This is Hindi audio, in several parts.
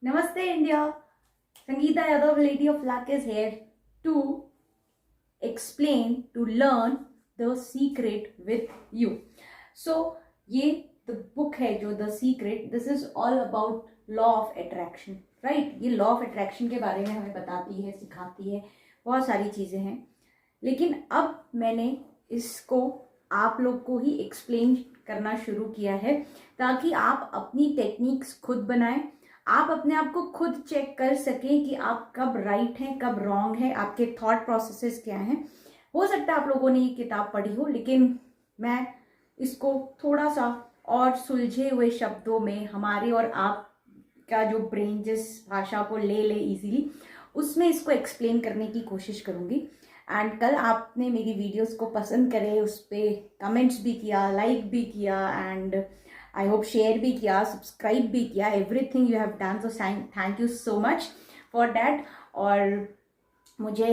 Namaste India. Sangeeta Yadav, Lady of Luck is here to explain, to learn the secret with you. So ये the book है जो The Secret. This is all about law of attraction, right? ये law of attraction के बारे में हमें बताती है, सिखाती है, बहुत सारी चीजें हैं. लेकिन अब मैंने इसको आप लोग को ही एक्सप्लेन करना शुरू किया है ताकि आप अपनी टेक्निक्स खुद बनाएं, आप अपने आप को खुद चेक कर सकें कि आप कब राइट हैं, कब रॉन्ग है, आपके थॉट प्रोसेसेस क्या हैं. हो सकता है आप लोगों ने ये किताब पढ़ी हो, लेकिन मैं इसको थोड़ा सा और सुलझे हुए शब्दों में हमारे और आप का जो ब्रेन जिस भाषा को ले इजीली, उसमें इसको एक्सप्लेन करने की कोशिश करूँगी. एंड कल आपने मेरी वीडियोस को पसंद करे, उस पर कमेंट्स भी किया, लाइक भी किया, एंड आई होप शेयर भी किया, सब्सक्राइब भी किया. Everything you have done, so thank you so much for that. और मुझे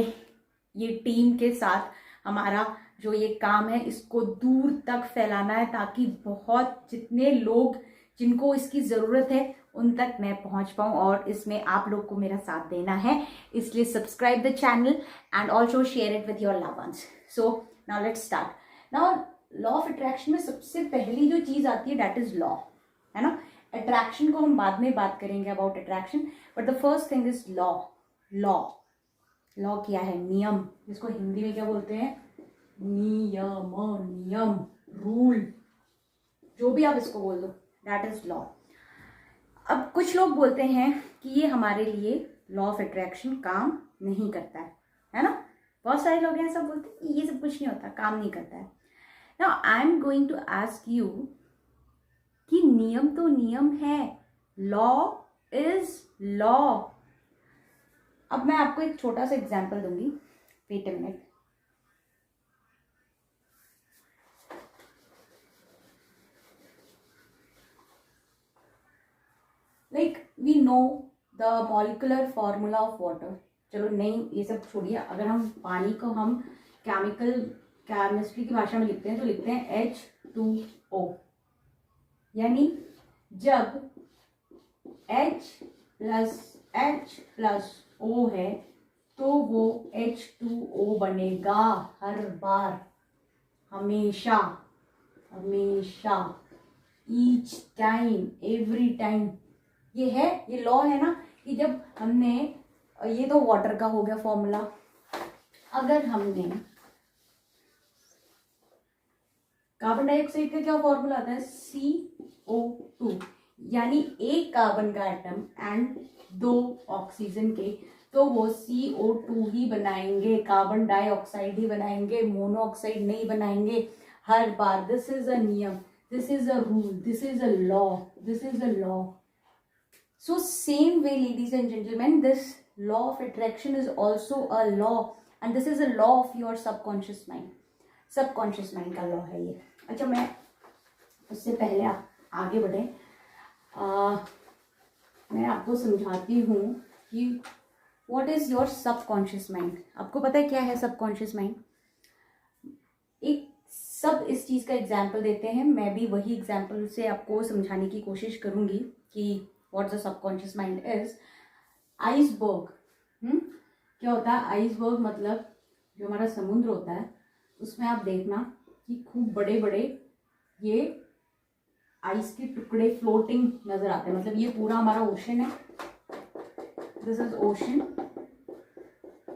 ये टीम के साथ हमारा जो ये काम है इसको दूर तक फैलाना है ताकि बहुत जितने लोग जिनको इसकी ज़रूरत है उन तक मैं पहुंच पाऊं, और इसमें आप लोग को मेरा साथ देना है. इसलिए subscribe the channel and also share it with your love ones. So now let's start. Now law of attraction में सबसे पहली जो चीज़ आती है डैट इज लॉ, है ना. अट्रैक्शन को हम बाद में बात करेंगे about attraction, but the first thing is law. Law law क्या है? नियम, जिसको हिंदी में क्या बोलते हैं? नियम, नियम, रूल, जो भी आप इसको बोल दो, दैट इज लॉ. अब कुछ लोग बोलते हैं कि ये हमारे लिए लॉ ऑफ अट्रैक्शन काम नहीं करता है ना. बहुत सारे लोग हैं सब बोलते हैं ये सब कुछ नहीं होता, काम नहीं करता है. Now I am going to ask you कि नियम तो नियम है, लॉ इज लॉ. अब मैं आपको एक छोटा सा एग्जाम्पल दूंगी. Wait a minute. Like we know the molecular formula of water. चलो नहीं, ये सब छोड़िए. अगर हम पानी को हम केमिस्ट्री की भाषा में लिखते हैं तो लिखते हैं H2O. यानी जब H प्लस O है तो वो H2O बनेगा हर बार, हमेशा हमेशा, ईच टाइम, एवरी टाइम. ये लॉ है ना कि जब हमने, ये तो वाटर का हो गया फॉर्मूला. अगर हमने कार्बन डाइऑक्साइड का क्या फॉर्मूला आता है? CO2. यानी एक कार्बन का एटम एंड 2 ऑक्सीजन के, तो वो CO2 ही बनाएंगे, कार्बन डाइऑक्साइड ही बनाएंगे, मोनोऑक्साइड नहीं बनाएंगे हर बार. दिस इज अ नियम, this is a rule, this is a law, this is a law. So same way, ladies and gentlemen, this law of attraction is also a law, and this is a law of your subconscious mind. Subconscious mind का law है ये. अच्छा, मैं उससे पहले आप आगे बढ़े, मैं आपको समझाती हूँ कि what is your subconscious mind. आपको पता है क्या है subconscious mind? एक सब इस चीज़ का एग्जाम्पल देते हैं, मैं भी वही एग्जाम्पल से आपको समझाने की कोशिश करूँगी कि what the subconscious mind is. Iceberg, क्या होता है? आइसबर्ग मतलब जो हमारा समुद्र होता है उसमें आप देखना कि खूब बड़े बड़े ये आइस के टुकड़े फ्लोटिंग नजर आते हैं. मतलब ये पूरा हमारा ओशन है, दिस इज ओशन,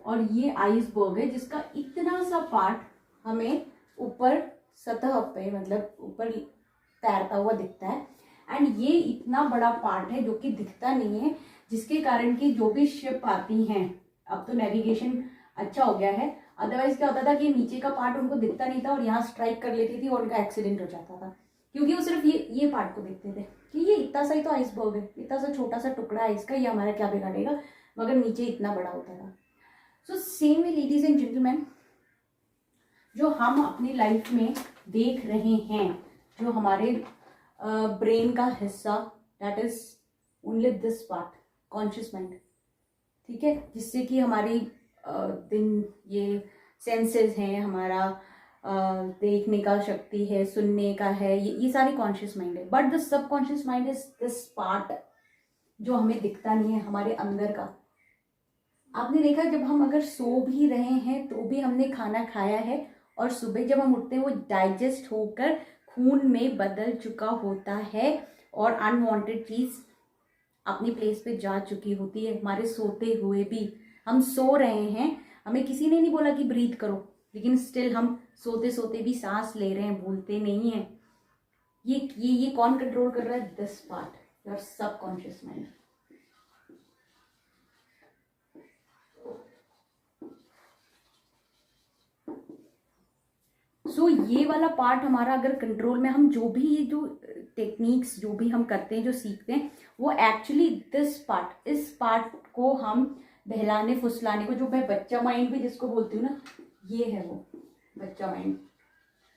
और ये आइसबर्ग है जिसका इतना सा पार्ट हमें ऊपर सतह पे, मतलब ऊपर तैरता हुआ दिखता है. एंड ये इतना बड़ा पार्ट है जो कि दिखता नहीं है, जिसके कारण कि जो भी शिप आती हैं, अब तो नेविगेशन अच्छा हो गया है, अदरवाइज क्या होता था कि नीचे का पार्ट उनको दिखता नहीं था और यहाँ स्ट्राइक कर लेती थी और उनका एक्सीडेंट हो जाता था, क्योंकि वो सिर्फ ये पार्ट को देखते थे कि ये इतना सा ही तो आइसबर्ग है, इतना सा छोटा सा टुकड़ा है इसका, ये हमारा क्या बिगाड़ेगा, मगर नीचे इतना बड़ा होता था. So same way ladies and gentleman, जो हम अपनी लाइफ में देख रहे हैं, जो हमारे ब्रेन का हिस्सा, that is only this part, conscious mind. ठीक है, जिससे कि हमारी दिन ये सेंसेस हैं, हमारा देखने का शक्ति है, सुनने का है, ये सारी कॉन्शियस माइंड है. But the subconscious mind is this part जो हमें दिखता नहीं है, हमारे अंदर का। आपने देखा जब हम अगर सो भी रहे हैं तो भी हमने खाना खाया है, और सुबह जब हम उठते हैं वो डाइजेस्ट होकर खून में बदल चुका होता है और अनवांटेड चीज अपनी प्लेस पे जा चुकी होती है। हमारे सोते हुए भी हम सो रहे हैं, हमें किसी ने नहीं बोला कि ब्रीथ करो, लेकिन स्टिल हम सोते सोते भी सांस ले रहे हैं, भूलते नहीं है। ये कौन कंट्रोल कर रहा है? This part, your subconscious mind. So ये वाला पार्ट हमारा अगर कंट्रोल में, हम जो भी ये जो टेक्निक्स जो भी हम करते हैं, जो सीखते हैं, वो एक्चुअली दिस पार्ट, इस पार्ट को हम बहलाने फुसलाने को, जो मैं बच्चा माइंड भी जिसको बोलती हूँ ना, ये है वो बच्चा माइंड,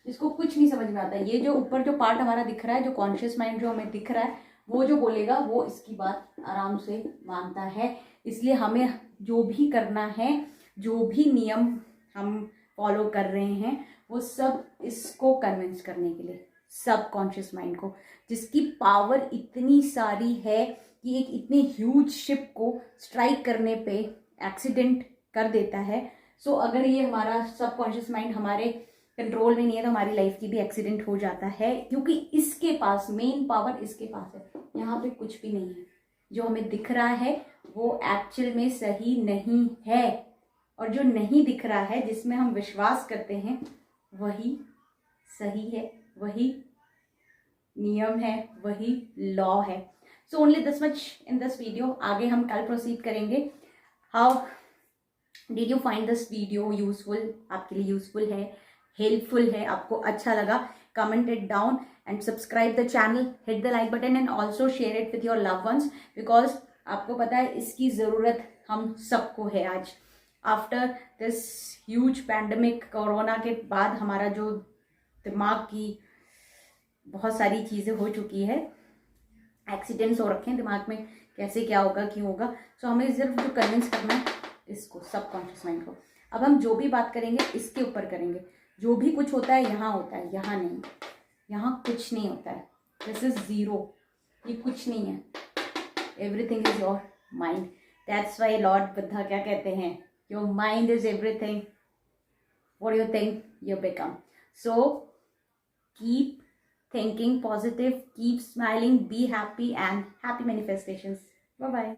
जिसको कुछ नहीं समझ में आता। ये जो ऊपर जो पार्ट हमारा दिख रहा है, जो कॉन्शियस माइंड जो हमें दिख रहा है, वो जो बोलेगा वो इसकी बात आराम से मानता है। इसलिए हमें जो भी करना है, जो भी नियम हम फॉलो कर रहे हैं, वो सब इसको कन्विंस करने के लिए, सबकॉन्शियस माइंड को, जिसकी पावर इतनी सारी है कि एक इतने ह्यूज शिप को स्ट्राइक करने पे एक्सीडेंट कर देता है। सो अगर ये हमारा सबकॉन्शियस माइंड हमारे कंट्रोल में नहीं है तो हमारी लाइफ की भी एक्सीडेंट हो जाता है, क्योंकि इसके पास मेन पावर इसके पास है। यहाँ पे कुछ भी नहीं है, जो हमें दिख रहा है वो एक्चुअल में सही नहीं है, और जो नहीं दिख रहा है, जिसमें हम विश्वास करते हैं, वही सही है, वही नियम है, वही लॉ है। So only this much in this video. आगे हम कल प्रोसीड करेंगे। How did you find this video useful? आपके लिए यूजफुल है, हेल्पफुल है, आपको अच्छा लगा? Comment it down and subscribe the channel, hit the like button and also share it with your love ones, because आपको पता है इसकी ज़रूरत हम सबको है आज। After this huge pandemic, corona के बाद हमारा जो दिमाग की बहुत सारी चीज़ें हो चुकी है, एक्सीडेंट्स हो रखे हैं दिमाग में, कैसे क्या होगा, क्यों होगा। सो हमें सिर्फ जो कन्विंस करना है इसको, सबकॉन्शियस माइंड को। अब हम जो भी बात करेंगे इसके ऊपर करेंगे। जो भी कुछ होता है यहाँ होता है, यहाँ नहीं, यहाँ कुछ नहीं होता है। दिस इज जीरो, ये कुछ नहीं है। Everything is your mind. That's why lord Buddha क्या कहते हैं? Your mind is everything, what you think you become. So keep thinking positive, keep smiling, be happy, and happy manifestations. Bye bye.